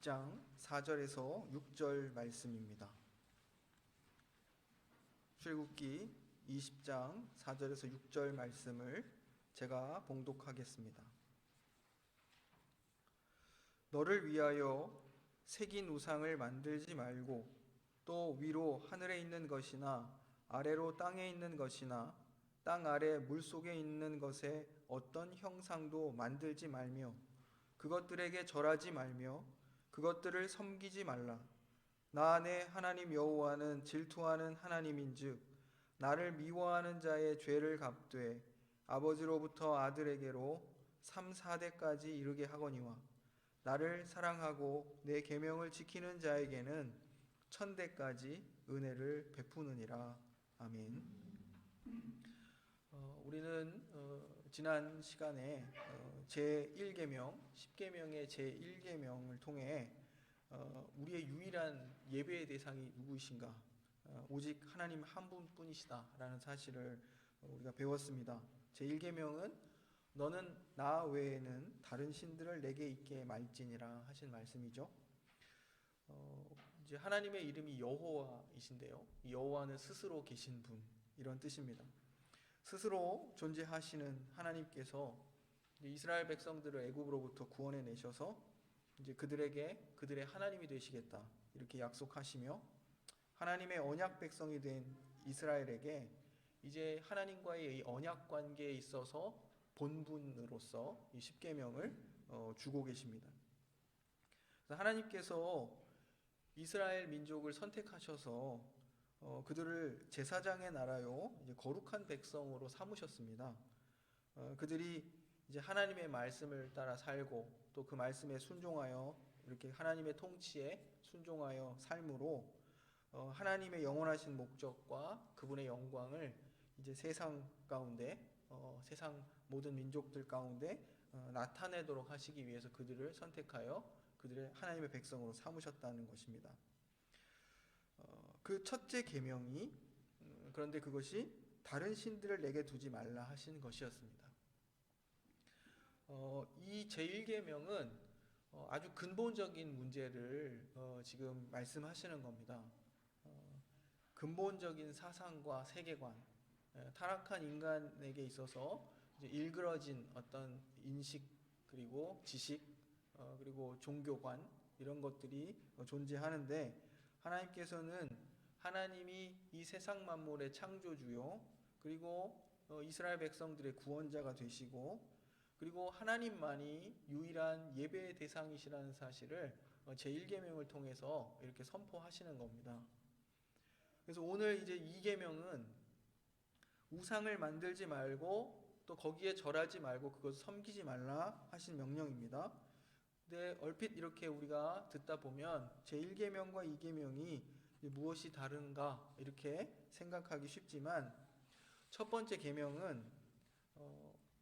장 4절에서 6절 말씀입니다. 출애굽기 20장 4절에서 6절 말씀을 제가 봉독하겠습니다. 너를 위하여 새긴 우상을 만들지 말고 또 위로 하늘에 있는 것이나 아래로 땅에 있는 것이나 땅 아래 물속에 있는 것에 어떤 형상도 만들지 말며 그것들에게 절하지 말며 그것들을 섬기지 말라. 나 내 하나님 여호와는 질투하는 하나님인즉 나를 미워하는 자의 죄를 갚되 아버지로부터 아들에게로 3, 4대까지 이르게 하거니와 나를 사랑하고 내 계명을 지키는 자에게는 1000대까지 은혜를 베푸느니라. 아멘. 우리는 지난 시간에 제1계명, 10계명의 제1계명을 통해 우리의 유일한 예배의 대상이 누구이신가? 오직 하나님 한 분뿐이시다라는 사실을 우리가 배웠습니다. 제1계명은 너는 나 외에는 다른 신들을 내게 있게 말지니라 하신 말씀이죠. 이제 하나님의 이름이 여호와이신데요. 여호와는 스스로 계신 분, 이런 뜻입니다. 스스로 존재하시는 하나님께서 이스라엘 백성들을 애굽으로부터 구원해 내셔서 이제 그들에게 그들의 하나님이 되시겠다 이렇게 약속하시며 하나님의 언약 백성이 된 이스라엘에게 이제 하나님과의 이 언약 관계에 있어서 본분으로서 이 십계명을 주고 계십니다. 그래서 하나님께서 이스라엘 민족을 선택하셔서 그들을 제사장의 나라요 이제 거룩한 백성으로 삼으셨습니다. 그들이 이제 하나님의 말씀을 따라 살고 또 그 말씀에 순종하여 이렇게 하나님의 통치에 순종하여 삶으로 하나님의 영원하신 목적과 그분의 영광을 이제 세상 가운데 세상 모든 민족들 가운데 나타내도록 하시기 위해서 그들을 선택하여 그들의 하나님의 백성으로 삼으셨다는 것입니다. 그 첫째 계명이 그런데 그것이 다른 신들을 내게 두지 말라 하신 것이었습니다. 이 제1계명은 아주 근본적인 문제를 지금 말씀하시는 겁니다. 근본적인 사상과 세계관, 타락한 인간에게 있어서 이제 일그러진 어떤 인식 그리고 지식 그리고 종교관 이런 것들이 존재하는데 하나님께서는 하나님이 이 세상 만물의 창조주요 그리고 이스라엘 백성들의 구원자가 되시고 그리고 하나님만이 유일한 예배의 대상이시라는 사실을 제1계명을 통해서 이렇게 선포하시는 겁니다. 그래서 오늘 이제 2계명은 우상을 만들지 말고 또 거기에 절하지 말고 그것을 섬기지 말라 하신 명령입니다. 근데 얼핏 이렇게 우리가 듣다 보면 제1계명과 2계명이 무엇이 다른가 이렇게 생각하기 쉽지만 첫 번째 계명은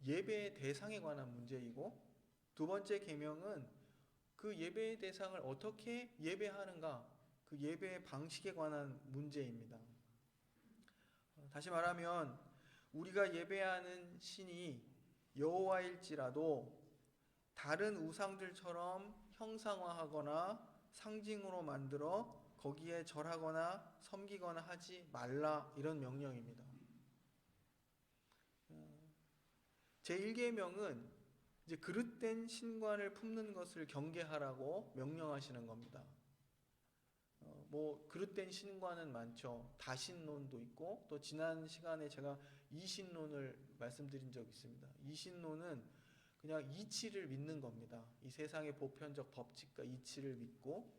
예배의 대상에 관한 문제이고 두 번째 계명은 그 예배의 대상을 어떻게 예배하는가 그 예배의 방식에 관한 문제입니다. 다시 말하면 우리가 예배하는 신이 여호와일지라도 다른 우상들처럼 형상화하거나 상징으로 만들어 거기에 절하거나 섬기거나 하지 말라 이런 명령입니다. 제1계명은 이제 그릇된 신관을 품는 것을 경계하라고 명령하시는 겁니다. 그릇된 신관은 많죠. 다신론도 있고 또 지난 시간에 제가 이신론을 말씀드린 적이 있습니다. 이신론은 그냥 이치를 믿는 겁니다. 이 세상의 보편적 법칙과 이치를 믿고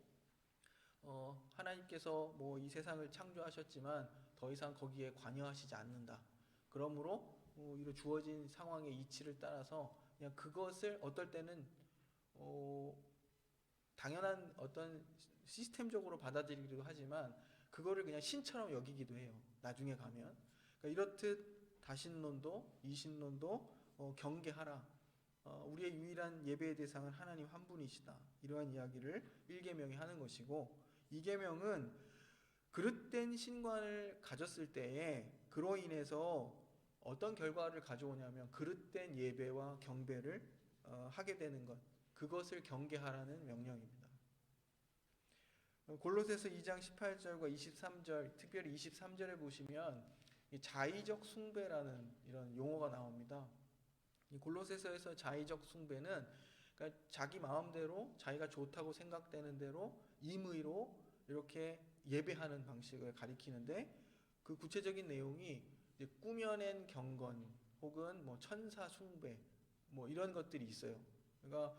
하나님께서 이 세상을 창조하셨지만 더 이상 거기에 관여하시지 않는다. 그러므로 이런 주어진 상황의 이치를 따라서 그냥 그것을 어떨 때는 당연한 어떤 시스템적으로 받아들이기도 하지만 그거를 그냥 신처럼 여기기도 해요. 나중에 가면. 그러니까 이렇듯 다신론도 이신론도 경계하라. 우리의 유일한 예배의 대상은 하나님 한 분이시다. 이러한 이야기를 1계명이 하는 것이고 2계명은 그릇된 신관을 가졌을 때에 그로 인해서 어떤 결과를 가져오냐면 그릇된 예배와 경배를 하게 되는 것 그것을 경계하라는 명령입니다. 골로새서 2장 18절과 23절, 특별히 23절에 보시면 이 자의적 숭배라는 이런 용어가 나옵니다. 이 골로새서에서 자의적 숭배는 그러니까 자기 마음대로 자기가 좋다고 생각되는 대로 임의로 이렇게 예배하는 방식을 가리키는데, 그 구체적인 내용이 이제 꾸며낸 경건 혹은 뭐 천사 숭배 뭐 이런 것들이 있어요. 그러니까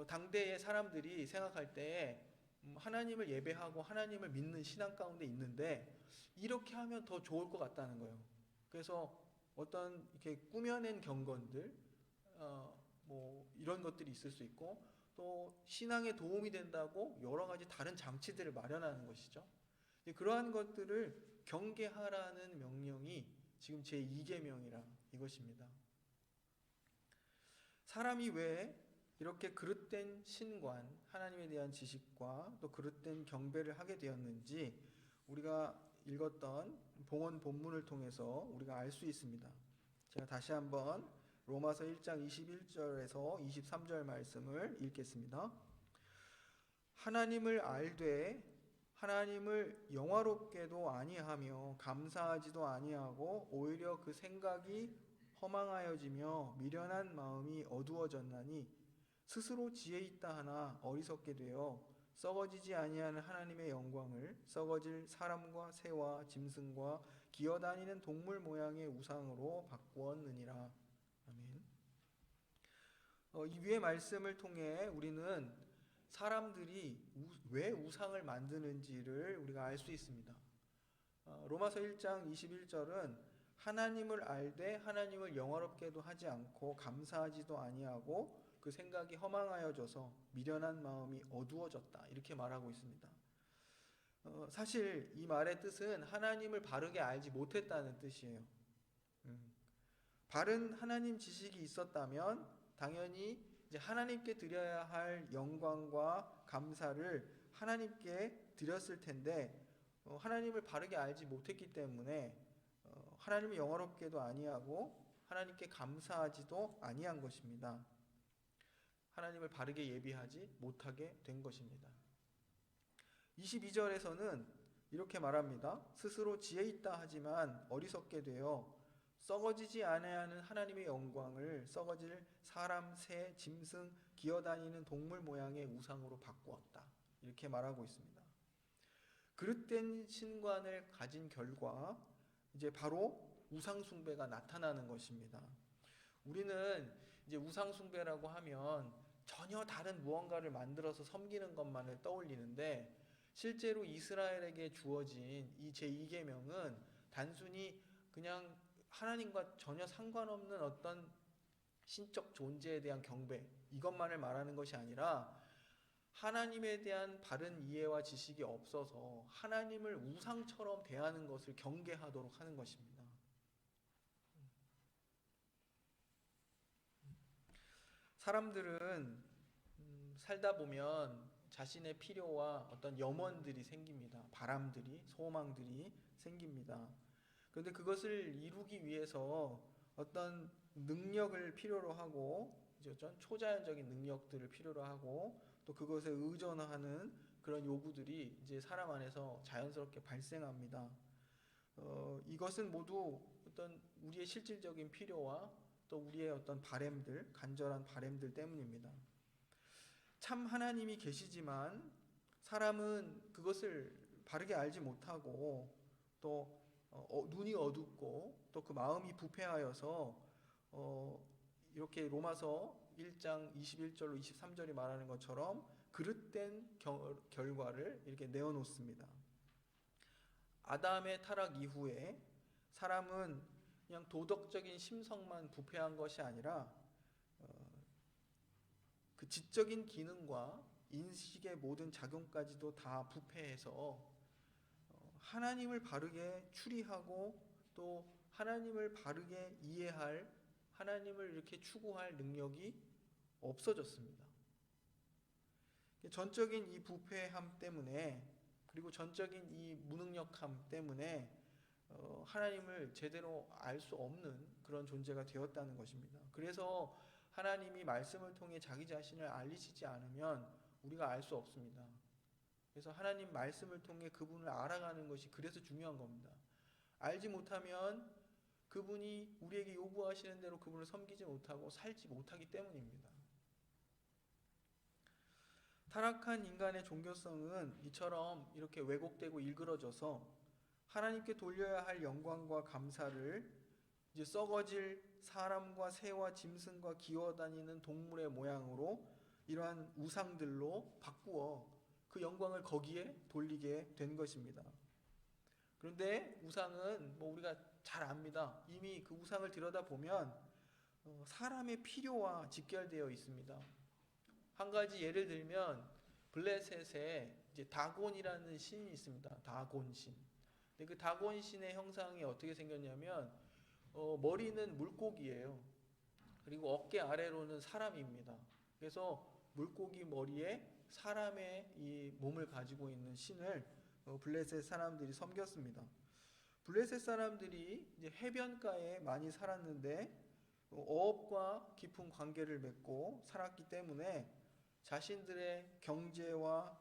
당대의 사람들이 생각할 때 하나님을 예배하고 하나님을 믿는 신앙 가운데 있는데 이렇게 하면 더 좋을 것 같다는 거예요. 그래서 어떤 이렇게 꾸며낸 경건들, 뭐 이런 것들이 있을 수 있고, 또 신앙에 도움이 된다고 여러 가지 다른 장치들을 마련하는 것이죠. 그러한 것들을 경계하라는 명령이 지금 제2계명이라 이것입니다. 사람이 왜 이렇게 그릇된 신관, 하나님에 대한 지식과 또 그릇된 경배를 하게 되었는지 우리가 읽었던 봉헌 본문을 통해서 우리가 알 수 있습니다. 제가 다시 한번 로마서 1장 21절에서 23절 말씀을 읽겠습니다. 하나님을 알되 하나님을 영화롭게도 아니하며 감사하지도 아니하고 오히려 그 생각이 허망하여지며 미련한 마음이 어두워졌나니 스스로 지혜 있다 하나 어리석게 되어 썩어지지 아니하는 하나님의 영광을 썩어질 사람과 새와 짐승과 기어다니는 동물 모양의 우상으로 바꾸었느니라. 아멘. 이 위의 말씀을 통해 우리는 사람들이 왜 우상을 만드는지를 우리가 알 수 있습니다. 로마서 1장 21절은 하나님을 알되 하나님을 영화롭게도 하지 않고 감사하지도 아니하고 그 생각이 허망하여져서 미련한 마음이 어두워졌다, 이렇게 말하고 있습니다. 사실 이 말의 뜻은 하나님을 바르게 알지 못했다는 뜻이에요. 바른 하나님 지식이 있었다면 당연히 이제 하나님께 드려야 할 영광과 감사를 하나님께 드렸을 텐데, 하나님을 바르게 알지 못했기 때문에 하나님을 영화롭게도 아니하고 하나님께 감사하지도 아니한 것입니다. 하나님을 바르게 예비하지 못하게 된 것입니다. 22절에서는 이렇게 말합니다. 스스로 지혜 있다 하지만 어리석게 되어 썩어지지 아니하는 하나님의 영광을 썩어질 사람, 새, 짐승, 기어다니는 동물 모양의 우상으로 바꾸었다, 이렇게 말하고 있습니다. 그릇된 신관을 가진 결과 이제 바로 우상 숭배가 나타나는 것입니다. 우리는 이제 우상 숭배라고 하면 전혀 다른 무언가를 만들어서 섬기는 것만을 떠올리는데, 실제로 이스라엘에게 주어진 이 제2계명은 단순히 그냥 하나님과 전혀 상관없는 어떤 신적 존재에 대한 경배, 이것만을 말하는 것이 아니라 하나님에 대한 바른 이해와 지식이 없어서 하나님을 우상처럼 대하는 것을 경계하도록 하는 것입니다. 사람들은 살다 보면 자신의 필요와 어떤 염원들이 생깁니다. 바람들이, 소망들이 생깁니다. 그런데 그것을 이루기 위해서 어떤 능력을 필요로 하고, 어떤 초자연적인 능력들을 필요로 하고, 또 그것에 의존하는 그런 요구들이 이제 사람 안에서 자연스럽게 발생합니다. 이것은 모두 어떤 우리의 실질적인 필요와 또 우리의 어떤 바램들, 간절한 바램들 때문입니다. 참 하나님이 계시지만 사람은 그것을 바르게 알지 못하고 또 눈이 어둡고 또 그 마음이 부패하여서 이렇게 로마서 1장 21절로 23절이 말하는 것처럼 그릇된 결과를 이렇게 내어놓습니다. 아담의 타락 이후에 사람은 그냥 도덕적인 심성만 부패한 것이 아니라 그 지적인 기능과 인식의 모든 작용까지도 다 부패해서 하나님을 바르게 추리하고 또 하나님을 바르게 이해할, 하나님을 이렇게 추구할 능력이 없어졌습니다. 전적인 이 부패함 때문에, 그리고 전적인 이 무능력함 때문에 하나님을 제대로 알 수 없는 그런 존재가 되었다는 것입니다. 그래서 하나님이 말씀을 통해 자기 자신을 알리시지 않으면 우리가 알 수 없습니다. 그래서 하나님 말씀을 통해 그분을 알아가는 것이 그래서 중요한 겁니다. 알지 못하면 그분이 우리에게 요구하시는 대로 그분을 섬기지 못하고 살지 못하기 때문입니다. 타락한 인간의 종교성은 이처럼 이렇게 왜곡되고 일그러져서 하나님께 돌려야 할 영광과 감사를 이제 썩어질 사람과 새와 짐승과 기어다니는 동물의 모양으로 이러한 우상들로 바꾸어 그 영광을 거기에 돌리게 된 것입니다. 그런데 우상은 우리가 잘 압니다. 이미 그 우상을 들여다보면 사람의 필요와 직결되어 있습니다. 한 가지 예를 들면 블레셋에 이제 다곤이라는 신이 있습니다. 다곤신. 근데 그 다곤신의 형상이 어떻게 생겼냐면 머리는 물고기예요. 그리고 어깨 아래로는 사람입니다. 그래서 물고기 머리에 사람의 이 몸을 가지고 있는 신을 블레셋 사람들이 섬겼습니다. 블레셋 사람들이 이제 해변가에 많이 살았는데 어업과 깊은 관계를 맺고 살았기 때문에 자신들의 경제와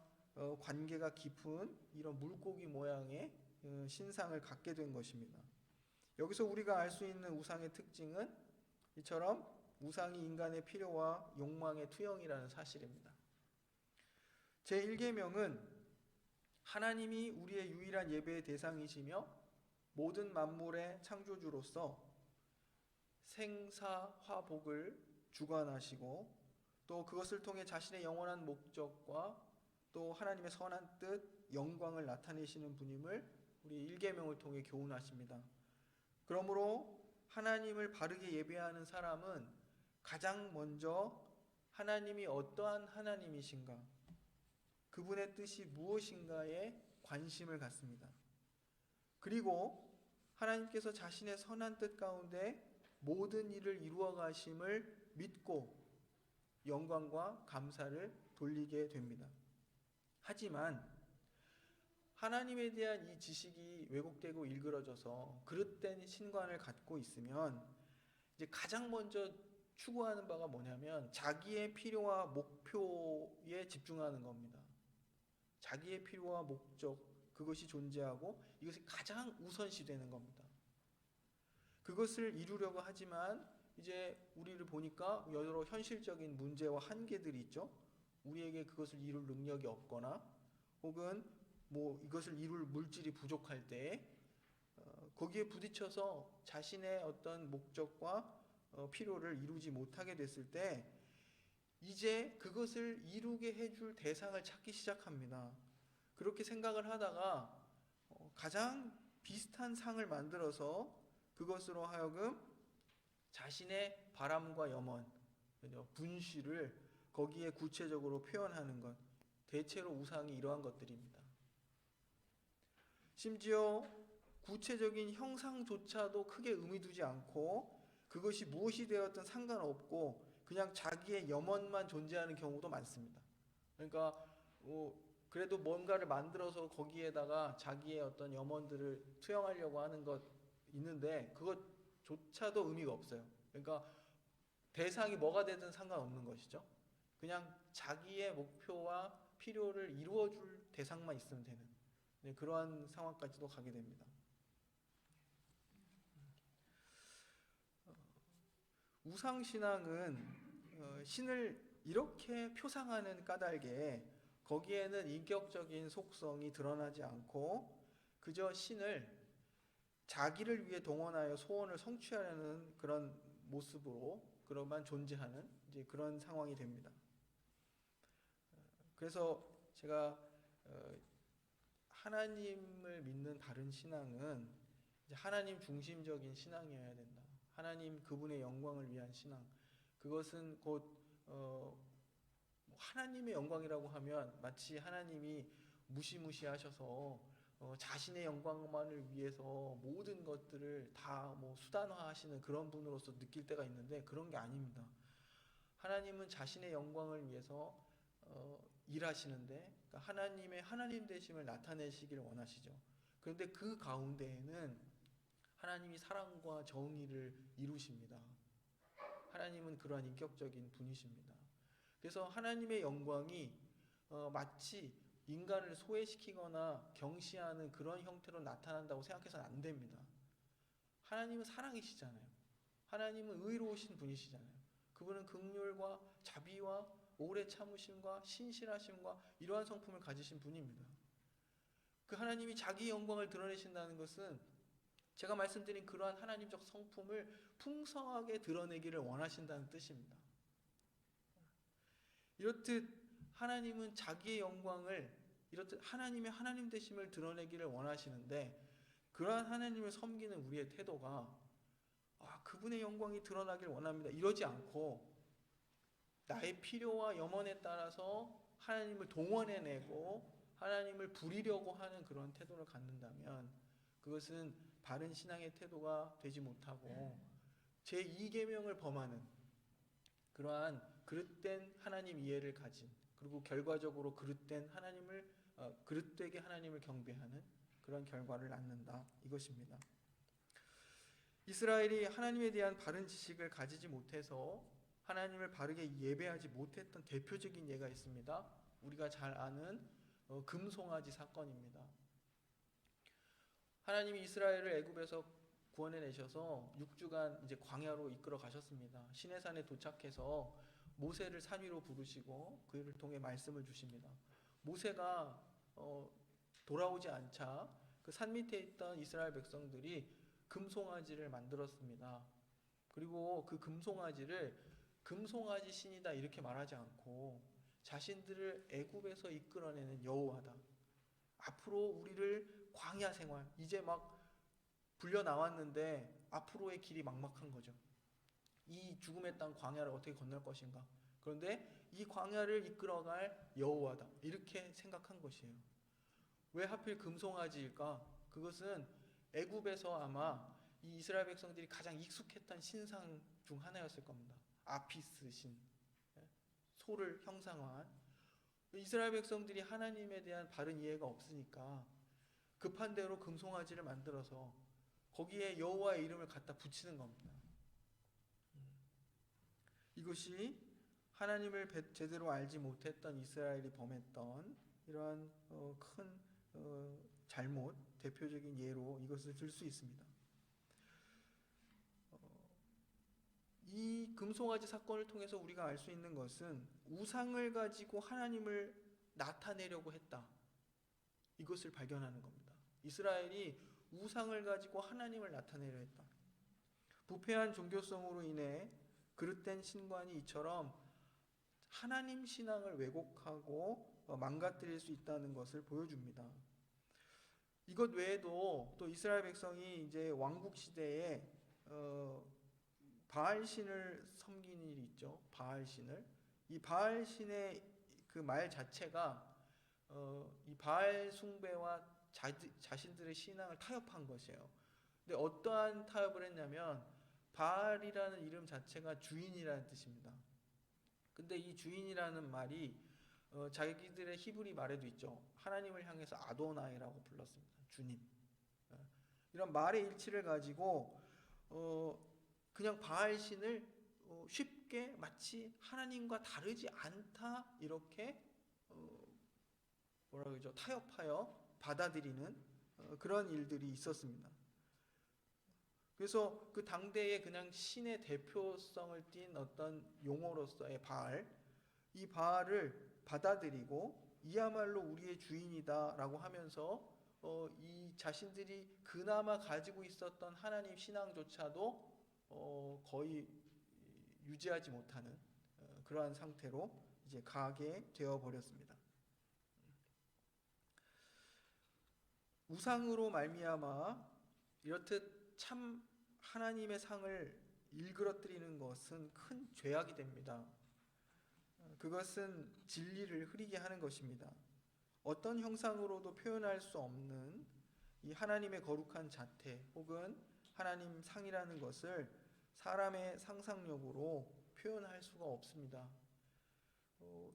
관계가 깊은 이런 물고기 모양의 신상을 갖게 된 것입니다. 여기서 우리가 알 수 있는 우상의 특징은 이처럼 우상이 인간의 필요와 욕망의 투영이라는 사실입니다. 제1계명은 하나님이 우리의 유일한 예배의 대상이시며 모든 만물의 창조주로서 생사화복을 주관하시고 또 그것을 통해 자신의 영원한 목적과 또 하나님의 선한 뜻, 영광을 나타내시는 분임을 우리 1계명을 통해 교훈하십니다. 그러므로 하나님을 바르게 예배하는 사람은 가장 먼저 하나님이 어떠한 하나님이신가, 그분의 뜻이 무엇인가에 관심을 갖습니다. 그리고 하나님께서 자신의 선한 뜻 가운데 모든 일을 이루어 가심을 믿고 영광과 감사를 돌리게 됩니다. 하지만 하나님에 대한 이 지식이 왜곡되고 일그러져서 그릇된 신관을 갖고 있으면 이제 가장 먼저 추구하는 바가 뭐냐면 자기의 필요와 목표에 집중하는 겁니다. 자기의 필요와 목적, 그것이 존재하고 이것이 가장 우선시되는 겁니다. 그것을 이루려고 하지만 이제 우리를 보니까 여러 현실적인 문제와 한계들이 있죠. 우리에게 그것을 이룰 능력이 없거나 혹은 이것을 이룰 물질이 부족할 때 거기에 부딪혀서 자신의 어떤 목적과 필요를 이루지 못하게 됐을 때 이제 그것을 이루게 해줄 대상을 찾기 시작합니다. 그렇게 생각을 하다가 가장 비슷한 상을 만들어서 그것으로 하여금 자신의 바람과 염원, 분실을 거기에 구체적으로 표현하는 것, 대체로 우상이 이러한 것들입니다. 심지어 구체적인 형상조차도 크게 의미 두지 않고 그것이 무엇이 되었든 상관없고 그냥 자기의 염원만 존재하는 경우도 많습니다. 그러니까 그래도 뭔가를 만들어서 거기에다가 자기의 어떤 염원들을 투영하려고 하는 것 있는데 그것조차도 의미가 없어요. 그러니까 대상이 뭐가 되든 상관없는 것이죠. 그냥 자기의 목표와 필요를 이루어줄 대상만 있으면 되는 그러한 상황까지도 가게 됩니다. 우상신앙은 신을 이렇게 표상하는 까닭에 거기에는 인격적인 속성이 드러나지 않고 그저 신을 자기를 위해 동원하여 소원을 성취하려는 그런 모습으로 그로만 존재하는 이제 그런 상황이 됩니다. 그래서 제가 하나님을 믿는 바른 신앙은 이제 하나님 중심적인 신앙이어야 된다. 하나님 그분의 영광을 위한 신앙. 그것은 곧 하나님의 영광이라고 하면 마치 하나님이 무시무시하셔서 자신의 영광만을 위해서 모든 것들을 다 수단화하시는 그런 분으로서 느낄 때가 있는데 그런 게 아닙니다. 하나님은 자신의 영광을 위해서 일하시는데 그러니까 하나님의 하나님 되심을 나타내시기를 원하시죠. 그런데 그 가운데에는 하나님이 사랑과 정의를 이루십니다. 하나님은 그러한 인격적인 분이십니다. 그래서 하나님의 영광이 마치 인간을 소외시키거나 경시하는 그런 형태로 나타난다고 생각해서는 안 됩니다. 하나님은 사랑이시잖아요. 하나님은 의로우신 분이시잖아요. 그분은 긍휼과 자비와 오래 참으심과 신실하심과 이러한 성품을 가지신 분입니다. 그 하나님이 자기 영광을 드러내신다는 것은 제가 말씀드린 그러한 하나님적 성품을 풍성하게 드러내기를 원하신다는 뜻입니다. 이렇듯 하나님은 자기의 영광을, 이렇듯 하나님의 하나님 되심을 드러내기를 원하시는데, 그러한 하나님을 섬기는 우리의 태도가 그분의 영광이 드러나길 원합니다, 이러지 않고 나의 필요와 염원에 따라서 하나님을 동원해내고 하나님을 부리려고 하는 그런 태도를 갖는다면 그것은 바른 신앙의 태도가 되지 못하고 제2계명을 범하는 그러한 그릇된 하나님 이해를 가진, 그리고 결과적으로 그릇된 하나님을 그릇되게 하나님을 경배하는 그런 결과를 낳는다, 이것입니다. 이스라엘이 하나님에 대한 바른 지식을 가지지 못해서 하나님을 바르게 예배하지 못했던 대표적인 예가 있습니다. 우리가 잘 아는 금송아지 사건입니다. 하나님이 이스라엘을 애굽에서 구원해내셔서 6주간 이제 광야로 이끌어 가셨습니다. 시내산에 도착해서 모세를 산 위로 부르시고 그를 통해 말씀을 주십니다. 모세가 돌아오지 않자 그 산 밑에 있던 이스라엘 백성들이 금송아지를 만들었습니다. 그리고 그 금송아지를 금송아지 신이다 이렇게 말하지 않고 자신들을 애굽에서 이끌어내는 여호와다, 앞으로 우리를 광야 생활, 이제 막 불려 나왔는데 앞으로의 길이 막막한 거죠. 이 죽음의 땅 광야를 어떻게 건널 것인가. 그런데 이 광야를 이끌어갈 여호와다, 이렇게 생각한 것이에요. 왜 하필 금송아지일까? 그것은 애굽에서 아마 이 이스라엘 백성들이 가장 익숙했던 신상 중 하나였을 겁니다. 아피스 신, 소를 형상화한. 이스라엘 백성들이 하나님에 대한 바른 이해가 없으니까 급한 대로 금송아지를 만들어서 거기에 여호와의 이름을 갖다 붙이는 겁니다. 이것이 하나님을 제대로 알지 못했던 이스라엘이 범했던 이러한 큰 잘못, 대표적인 예로 이것을 들 수 있습니다. 이 금송아지 사건을 통해서 우리가 알 수 있는 것은 우상을 가지고 하나님을 나타내려고 했다, 이것을 발견하는 겁니다. 이스라엘이 우상을 가지고 하나님을 나타내려 했다. 부패한 종교성으로 인해 그릇된 신관이 이처럼 하나님 신앙을 왜곡하고 망가뜨릴 수 있다는 것을 보여줍니다. 이것 외에도 또 이스라엘 백성이 이제 왕국 시대에 바알 신을 섬기는 일이 있죠. 바알 신을. 이 바알 신의 그 말 자체가 이 바알 숭배와 자신들의 신앙을 타협한 것이에요. 근데 어떠한 타협을 했냐면 바알이라는 이름 자체가 주인이라는 뜻입니다. 근데 이 주인이라는 말이 자기들의 히브리 말에도 있죠. 하나님을 향해서 아도나이라고 불렀습니다. 주님. 이런 말의 일치를 가지고 그냥 바알 신을 쉽게 마치 하나님과 다르지 않다 이렇게 뭐라 그러죠? 타협하여 받아들이는 그런 일들이 있었습니다. 그래서 그 당대에 그냥 신의 대표성을 띤 어떤 용어로서의 바알, 이 바알을 받아들이고 이야말로 우리의 주인이다라고 하면서 이 자신들이 그나마 가지고 있었던 하나님 신앙조차도 거의 유지하지 못하는 그러한 상태로 이제 가게 되어 버렸습니다. 우상으로 말미암아 이렇듯 참 하나님의 상을 일그러뜨리는 것은 큰 죄악이 됩니다. 그것은 진리를 흐리게 하는 것입니다. 어떤 형상으로도 표현할 수 없는 이 하나님의 거룩한 자태 혹은 하나님 상이라는 것을 사람의 상상력으로 표현할 수가 없습니다.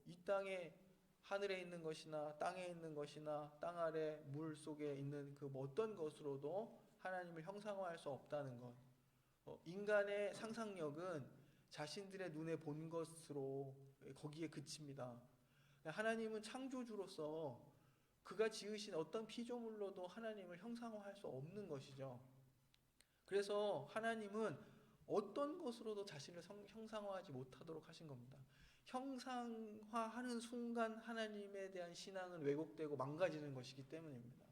이 땅에 하늘에 있는 것이나 땅에 있는 것이나 땅 아래 물 속에 있는 그 어떤 것으로도 하나님을 형상화할 수 없다는 것. 인간의 상상력은 자신들의 눈에 본 것으로 거기에 그칩니다. 하나님은 창조주로서 그가 지으신 어떤 피조물로도 하나님을 형상화할 수 없는 것이죠. 그래서 하나님은 어떤 것으로도 자신을 형상화하지 못하도록 하신 겁니다. 형상화하는 순간 하나님에 대한 신앙은 왜곡되고 망가지는 것이기 때문입니다.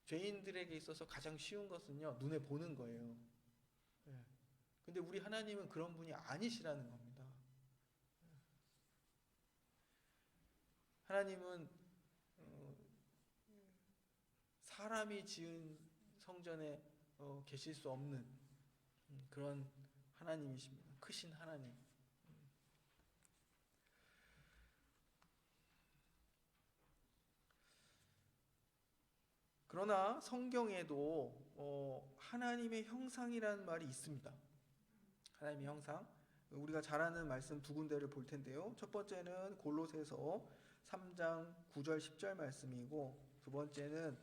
죄인들에게 있어서 가장 쉬운 것은요, 눈에 보는 거예요. 근데 우리 하나님은 그런 분이 아니시라는 겁니다. 하나님은 사람이 지은 성전에 계실 수 없는 그런 하나님이십니다. 크신 하나님. 그러나 성경에도 하나님의 형상이라는 말이 있습니다. 하나님의 형상. 우리가 잘 아는 말씀 두 군데를 볼 텐데요. 첫 번째는 골로새서 3장 9절 10절 말씀이고, 두 번째는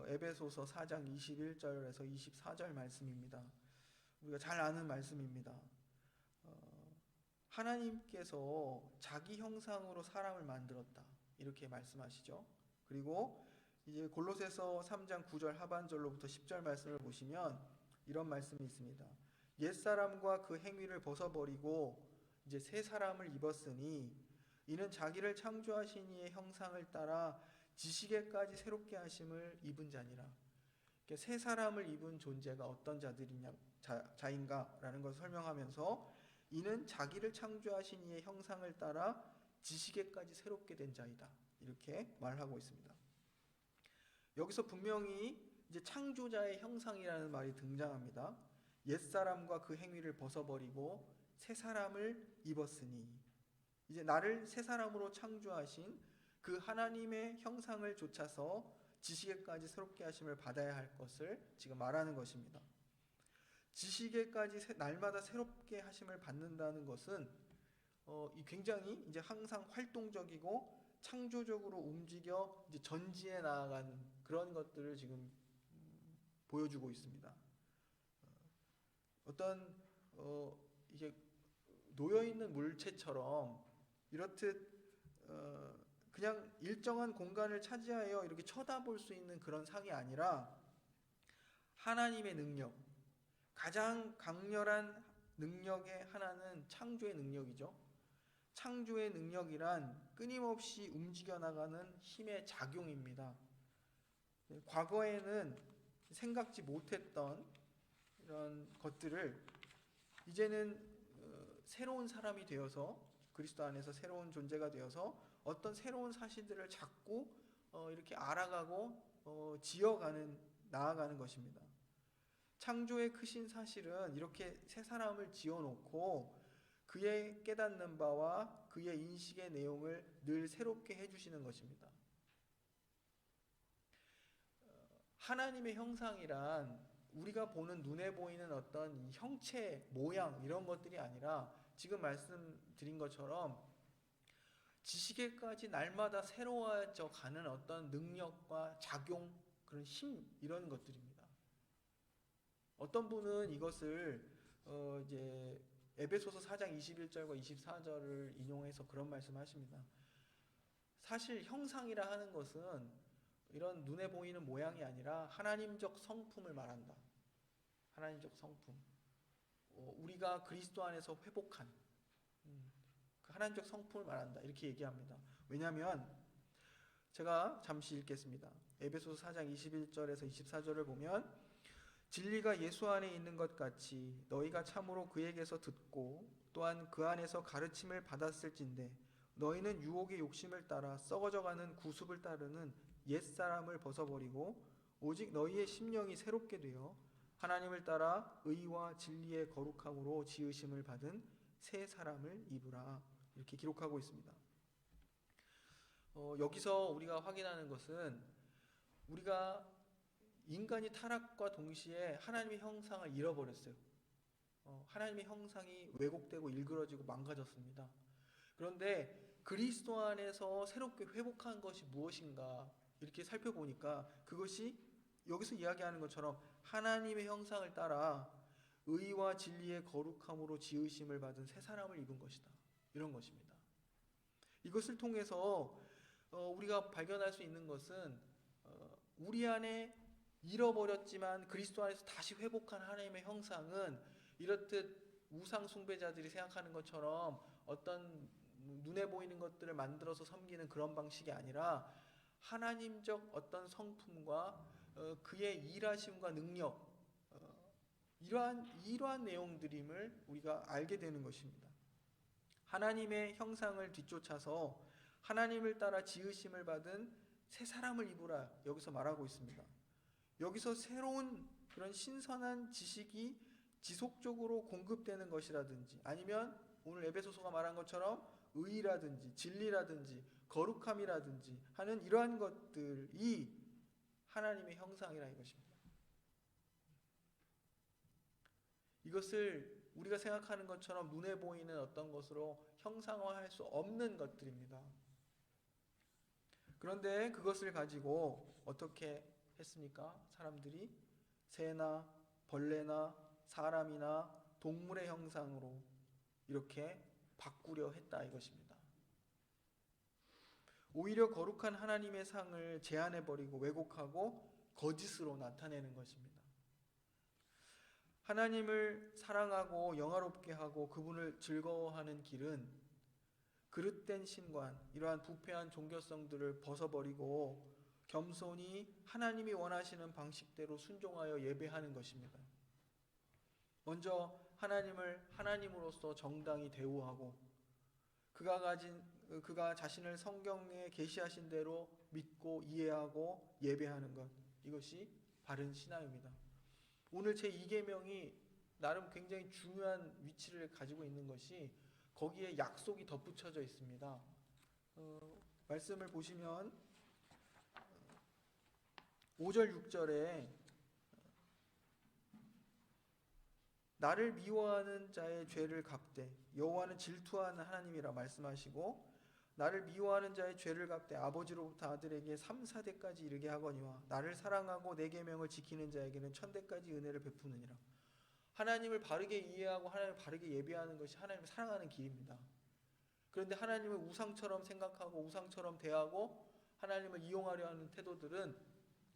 에베소서 4장 21절에서 24절 말씀입니다. 우리가 잘 아는 말씀입니다. 하나님께서 자기 형상으로 사람을 만들었다, 이렇게 말씀하시죠. 그리고 이제 골로새서 3장 9절 하반절로부터 10절 말씀을 보시면 이런 말씀이 있습니다. 옛사람과 그 행위를 벗어버리고 이제 새 사람을 입었으니 이는 자기를 창조하신 이의 형상을 따라 지식에까지 새롭게 하심을 입은 자니라. 새 사람을 입은 존재가 어떤 자인가라는 것을 설명하면서 이는 자기를 창조하신 이의 형상을 따라 지식에까지 새롭게 된 자이다, 이렇게 말하고 있습니다. 여기서 분명히 이제 창조자의 형상이라는 말이 등장합니다. 옛사람과 그 행위를 벗어버리고 새 사람을 입었으니, 이제 나를 새 사람으로 창조하신 그 하나님의 형상을 좇아서 지식에까지 새롭게 하심을 받아야 할 것을 지금 말하는 것입니다. 지식에까지 날마다 새롭게 하심을 받는다는 것은 굉장히 이제 항상 활동적이고 창조적으로 움직여 이제 전지에 나아가는 그런 것들을 지금 보여주고 있습니다. 어떤 이게 놓여 있는 물체처럼 이렇듯 그냥 일정한 공간을 차지하여 이렇게 쳐다볼 수 있는 그런 상이 아니라 하나님의 능력, 가장 강렬한 능력의 하나는 창조의 능력이죠. 창조의 능력이란 끊임없이 움직여 나가는 힘의 작용입니다. 과거에는 생각지 못했던 이런 것들을 이제는 새로운 사람이 되어서, 그리스도 안에서 새로운 존재가 되어서 어떤 새로운 사실들을 자꾸 이렇게 알아가고 나아가는 것입니다. 창조의 크신 사실은 이렇게 새 사람을 지어놓고 그의 깨닫는 바와 그의 인식의 내용을 늘 새롭게 해주시는 것입니다. 하나님의 형상이란 우리가 보는 눈에 보이는 어떤 형체, 모양 이런 것들이 아니라 지금 말씀드린 것처럼 지식에까지 날마다 새로워져 가는 어떤 능력과 작용, 그런 힘, 이런 것들입니다. 어떤 분은 이것을 이제 에베소서 4장 21절과 24절을 인용해서 그런 말씀하십니다. 사실 형상이라 하는 것은 이런 눈에 보이는 모양이 아니라 하나님적 성품을 말한다. 하나님적 성품. 우리가 그리스도 안에서 회복한 그 하나님적 성품을 말한다, 이렇게 얘기합니다. 왜냐하면 제가 잠시 읽겠습니다. 에베소서 4장 21절에서 24절을 보면 진리가 예수 안에 있는 것 같이 너희가 참으로 그에게서 듣고 또한 그 안에서 가르침을 받았을진대 너희는 유혹의 욕심을 따라 썩어져가는 구습을 따르는 옛사람을 벗어버리고 오직 너희의 심령이 새롭게 되어 하나님을 따라 의와 진리의 거룩함으로 지으심을 받은 새 사람을 입으라, 이렇게 기록하고 있습니다. 여기서 우리가 확인하는 것은 우리가 인간이 타락과 동시에 하나님의 형상을 잃어버렸어요. 하나님의 형상이 왜곡되고 일그러지고 망가졌습니다. 그런데 그리스도 안에서 새롭게 회복한 것이 무엇인가 이렇게 살펴보니까 그것이 여기서 이야기하는 것처럼 하나님의 형상을 따라 의와 진리의 거룩함으로 지으심을 받은 새 사람을 입은 것이다, 이런 것입니다. 이것을 통해서 우리가 발견할 수 있는 것은 우리 안에 잃어버렸지만 그리스도 안에서 다시 회복한 하나님의 형상은 이렇듯 우상 숭배자들이 생각하는 것처럼 어떤 눈에 보이는 것들을 만들어서 섬기는 그런 방식이 아니라 하나님적 어떤 성품과 그의 일하심과 능력, 이러한 내용들임을 우리가 알게 되는 것입니다. 하나님의 형상을 뒤쫓아서 하나님을 따라 지으심을 받은 새 사람을 입으라, 여기서 말하고 있습니다. 여기서 새로운 그런 신선한 지식이 지속적으로 공급되는 것이라든지, 아니면 오늘 에베소서가 말한 것처럼 의라든지 진리라든지 거룩함이라든지 하는 이러한 것들이 하나님의 형상이라 이것입니다. 이것을 우리가 생각하는 것처럼 눈에 보이는 어떤 것으로 형상화할 수 없는 것들입니다. 그런데 그것을 가지고 어떻게 했습니까? 사람들이 새나 벌레나 사람이나 동물의 형상으로 이렇게 바꾸려 했다 이것입니다. 오히려 거룩한 하나님의 상을 제한해버리고 왜곡하고 거짓으로 나타내는 것입니다. 하나님을 사랑하고 영화롭게 하고 그분을 즐거워하는 길은 그릇된 신관, 이러한 부패한 종교성들을 벗어버리고 겸손히 하나님이 원하시는 방식대로 순종하여 예배하는 것입니다. 먼저 하나님을 하나님으로서 정당히 대우하고 그가 자신을 성경에 계시하신 대로 믿고 이해하고 예배하는 것, 이것이 바른 신앙입니다. 오늘 제 2계명이 나름 굉장히 중요한 위치를 가지고 있는 것이 거기에 약속이 덧붙여져 있습니다. 말씀을 보시면 5절 6절에 나를 미워하는 자의 죄를 갚되 여호와는 질투하는 하나님이라 말씀하시고, 나를 미워하는 자의 죄를 갚되 아버지로부터 아들에게 3, 4대까지 이르게 하거니와 나를 사랑하고 내 계명을 지키는 자에게는 1000대까지 은혜를 베푸느니라. 하나님을 바르게 이해하고 하나님을 바르게 예배하는 것이 하나님을 사랑하는 길입니다. 그런데 하나님을 우상처럼 생각하고 우상처럼 대하고 하나님을 이용하려 하는 태도들은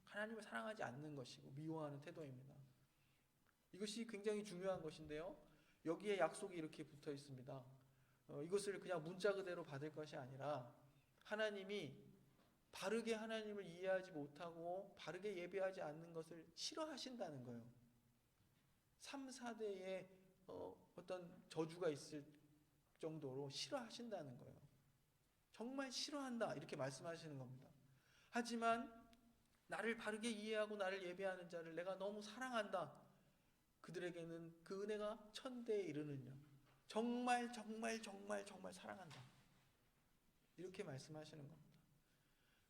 하나님을 사랑하지 않는 것이고 미워하는 태도입니다. 이것이 굉장히 중요한 것인데요, 여기에 약속이 이렇게 붙어 있습니다. 이것을 그냥 문자 그대로 받을 것이 아니라 하나님이 바르게 하나님을 이해하지 못하고 바르게 예배하지 않는 것을 싫어하신다는 거예요. 3, 4대의 어떤 저주가 있을 정도로 싫어하신다는 거예요. 정말 싫어한다 이렇게 말씀하시는 겁니다. 하지만 나를 바르게 이해하고 나를 예배하는 자를 내가 너무 사랑한다. 그들에게는 그 은혜가 1000대에 이르느냐. 정말 사랑한다. 이렇게 말씀하시는 겁니다.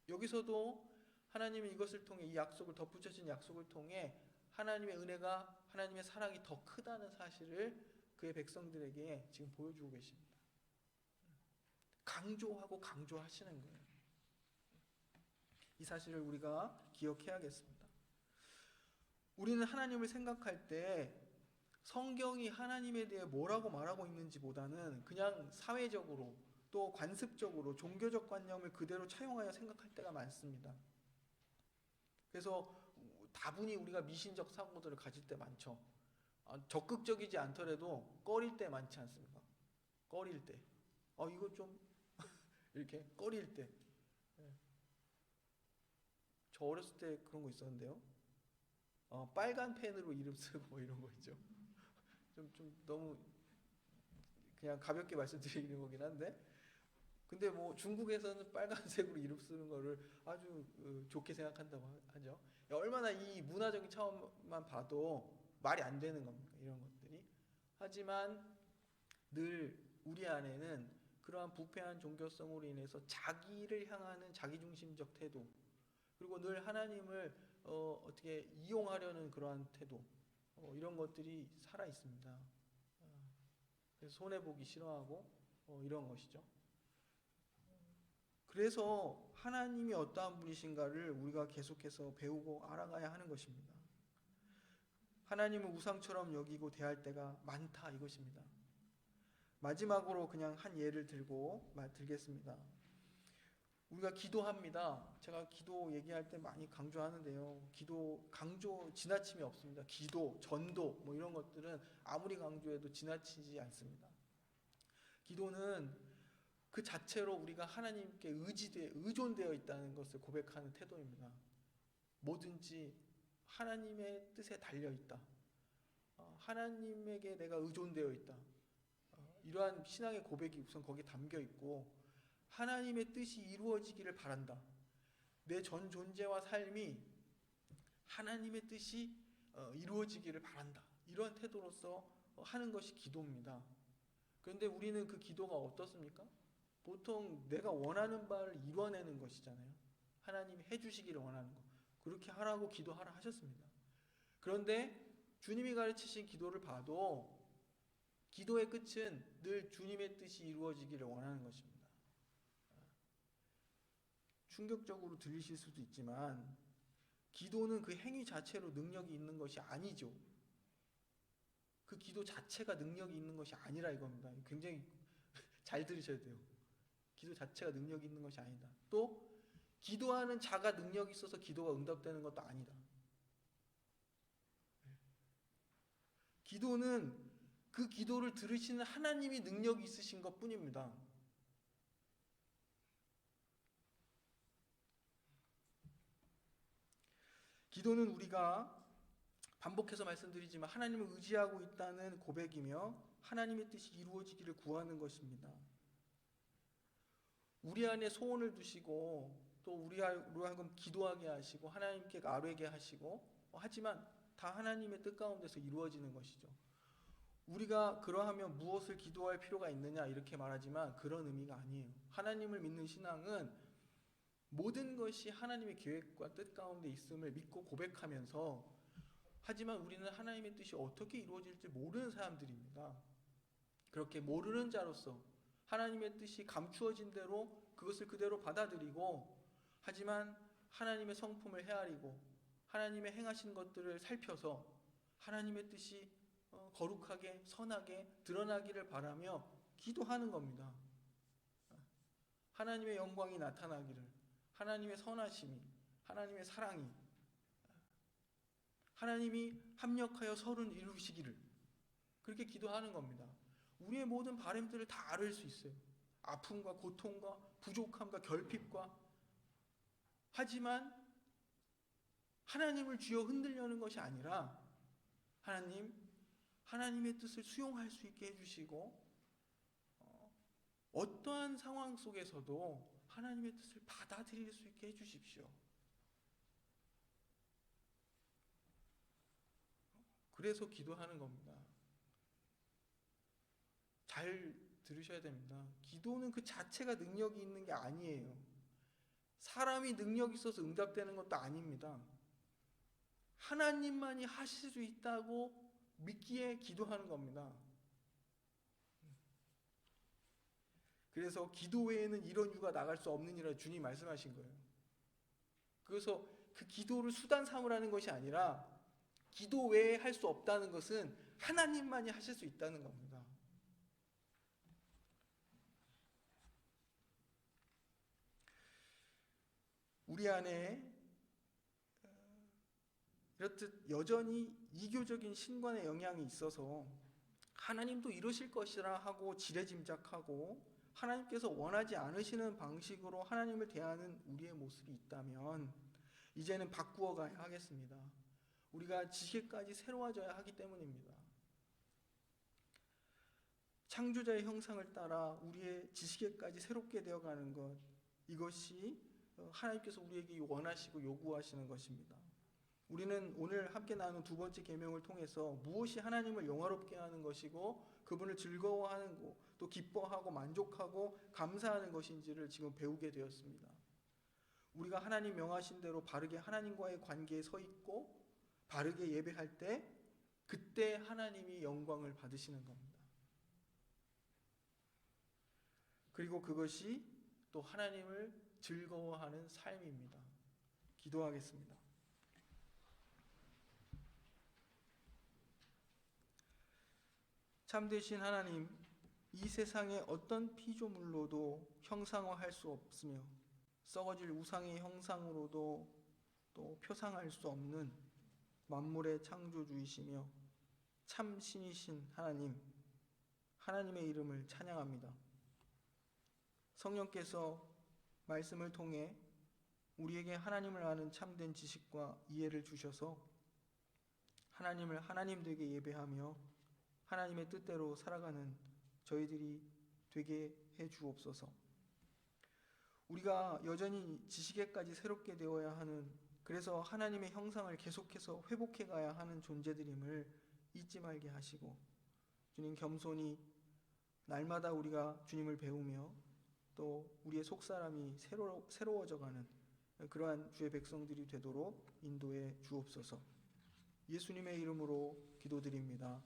여기서도 하나님은 이것을 통해 이 약속을 덧붙여진 약속을 통해 하나님의 은혜가 하나님의 사랑이 더 크다는 사실을 그의 백성들에게 지금 보여주고 계십니다. 강조하고 강조하시는 거예요. 이 사실을 우리가 기억해야겠습니다. 우리는 하나님을 생각할 때 성경이 하나님에 대해 뭐라고 말하고 있는지보다는 그냥 사회적으로 또 관습적으로 종교적 관념을 그대로 차용하여 생각할 때가 많습니다. 그래서 다분히 우리가 미신적 사고들을 가질 때 많죠. 적극적이지 않더라도 꺼릴 때 많지 않습니까? 꺼릴 때. 이거 좀 이렇게 꺼릴 때. 저 어렸을 때 그런 거 있었는데요. 빨간 펜으로 이름 쓰고 뭐 이런 거 있죠. 좀 너무 그냥 가볍게 말씀드리는 거긴 한데, 근데 뭐 중국에서는 빨간색으로 이름 쓰는 거를 아주 좋게 생각한다고 하죠. 얼마나 이 문화적인 차원만 봐도 말이 안 되는 겁니까, 이런 것들이. 하지만 늘 우리 안에는 그러한 부패한 종교성으로 인해서 자기를 향하는 자기중심적 태도, 그리고 늘 하나님을 어떻게 이용하려는 그러한 태도, 이런 것들이 살아 있습니다. 그래서 손해보기 싫어하고 이런 것이죠. 그래서 하나님이 어떠한 분이신가를 우리가 계속해서 배우고 알아가야 하는 것입니다. 하나님을 우상처럼 여기고 대할 때가 많다 이것입니다. 마지막으로 그냥 한 예를 들겠습니다. 우리가 기도합니다. 제가 기도 얘기할 때 많이 강조하는데요. 기도 강조 지나침이 없습니다. 기도, 전도 뭐 이런 것들은 아무리 강조해도 지나치지 않습니다. 기도는 그 자체로 우리가 하나님께 의존되어 있다는 것을 고백하는 태도입니다. 뭐든지 하나님의 뜻에 달려 있다. 하나님에게 내가 의존되어 있다. 이러한 신앙의 고백이 우선 거기에 담겨 있고, 하나님의 뜻이 이루어지기를 바란다. 내 전 존재와 삶이 하나님의 뜻이 이루어지기를 바란다. 이런 태도로서 하는 것이 기도입니다. 그런데 우리는 그 기도가 어떻습니까? 보통 내가 원하는 바를 이뤄내는 것이잖아요. 하나님이 해주시기를 원하는 것. 그렇게 하라고 기도하라 하셨습니다. 그런데 주님이 가르치신 기도를 봐도 기도의 끝은 늘 주님의 뜻이 이루어지기를 원하는 것입니다. 충격적으로 들리실 수도 있지만 기도는 그 행위 자체로 능력이 있는 것이 아니죠. 그 기도 자체가 능력이 있는 것이 아니라 이겁니다. 굉장히 잘 들으셔야 돼요. 기도 자체가 능력이 있는 것이 아니다. 또 기도하는 자가 능력이 있어서 기도가 응답되는 것도 아니다. 기도는 그 기도를 들으시는 하나님이 능력이 있으신 것 뿐입니다. 기도는 우리가 반복해서 말씀드리지만 하나님을 의지하고 있다는 고백이며 하나님의 뜻이 이루어지기를 구하는 것입니다. 우리 안에 소원을 두시고 또 우리로 하여금 기도하게 하시고 하나님께 아뢰게 하시고, 하지만 다 하나님의 뜻 가운데서 이루어지는 것이죠. 우리가 그러하면 무엇을 기도할 필요가 있느냐 이렇게 말하지만 그런 의미가 아니에요. 하나님을 믿는 신앙은 모든 것이 하나님의 계획과 뜻 가운데 있음을 믿고 고백하면서, 하지만 우리는 하나님의 뜻이 어떻게 이루어질지 모르는 사람들입니다. 그렇게 모르는 자로서 하나님의 뜻이 감추어진 대로 그것을 그대로 받아들이고, 하지만 하나님의 성품을 헤아리고 하나님의 행하신 것들을 살펴서 하나님의 뜻이 거룩하게 선하게 드러나기를 바라며 기도하는 겁니다. 하나님의 영광이 나타나기를, 하나님의 선하심이, 하나님의 사랑이, 하나님이 합력하여 서로를 이루시기를, 그렇게 기도하는 겁니다. 우리의 모든 바람들을 다 앓을 수 있어요. 아픔과 고통과 부족함과 결핍과. 하지만 하나님을 쥐어 흔들려는 것이 아니라 하나님의 뜻을 수용할 수 있게 해주시고, 어떠한 상황 속에서도 하나님의 뜻을 받아들일 수 있게 해주십시오. 그래서 기도하는 겁니다. 잘 들으셔야 됩니다. 기도는 그 자체가 능력이 있는 게 아니에요. 사람이 능력이 있어서 응답되는 것도 아닙니다. 하나님만이 하실 수 있다고 믿기에 기도하는 겁니다. 그래서 기도 외에는 이런 유가 나갈 수 없느니라 주님이 말씀하신 거예요. 그래서 그 기도를 수단 삼으라는 것이 아니라 기도 외에 할 수 없다는 것은 하나님만이 하실 수 있다는 겁니다. 우리 안에 이렇듯 여전히 이교적인 신관의 영향이 있어서 하나님도 이러실 것이라 하고 지레짐작하고 하나님께서 원하지 않으시는 방식으로 하나님을 대하는 우리의 모습이 있다면 이제는 바꾸어 가야 하겠습니다. 우리가 지식까지 새로워져야 하기 때문입니다. 창조자의 형상을 따라 우리의 지식에까지 새롭게 되어가는 것, 이것이 하나님께서 우리에게 원하시고 요구하시는 것입니다. 우리는 오늘 함께 나눈 두 번째 계명을 통해서 무엇이 하나님을 영화롭게 하는 것이고 그분을 즐거워하는 것, 또 기뻐하고 만족하고 감사하는 것인지를 지금 배우게 되었습니다. 우리가 하나님 명하신 대로 바르게 하나님과의 관계에 서 있고 바르게 예배할 때 그때 하나님이 영광을 받으시는 겁니다. 그리고 그것이 또 하나님을 즐거워하는 삶입니다. 기도하겠습니다. 참되신 하나님, 이 세상의 어떤 피조물로도 형상화할 수 없으며 썩어질 우상의 형상으로도 또 표상할 수 없는 만물의 창조주이시며 참 신이신 하나님, 하나님의 이름을 찬양합니다. 성령께서 말씀을 통해 우리에게 하나님을 아는 참된 지식과 이해를 주셔서 하나님을 하나님 되게 예배하며 하나님의 뜻대로 살아가는 저희들이 되게 해 주옵소서. 우리가 여전히 지식에까지 새롭게 되어야 하는, 그래서 하나님의 형상을 계속해서 회복해 가야 하는 존재들임을 잊지 말게 하시고, 주님 겸손히 날마다 우리가 주님을 배우며 또 우리의 속사람이 새로워져가는 그러한 주의 백성들이 되도록 인도해 주옵소서. 예수님의 이름으로 기도드립니다.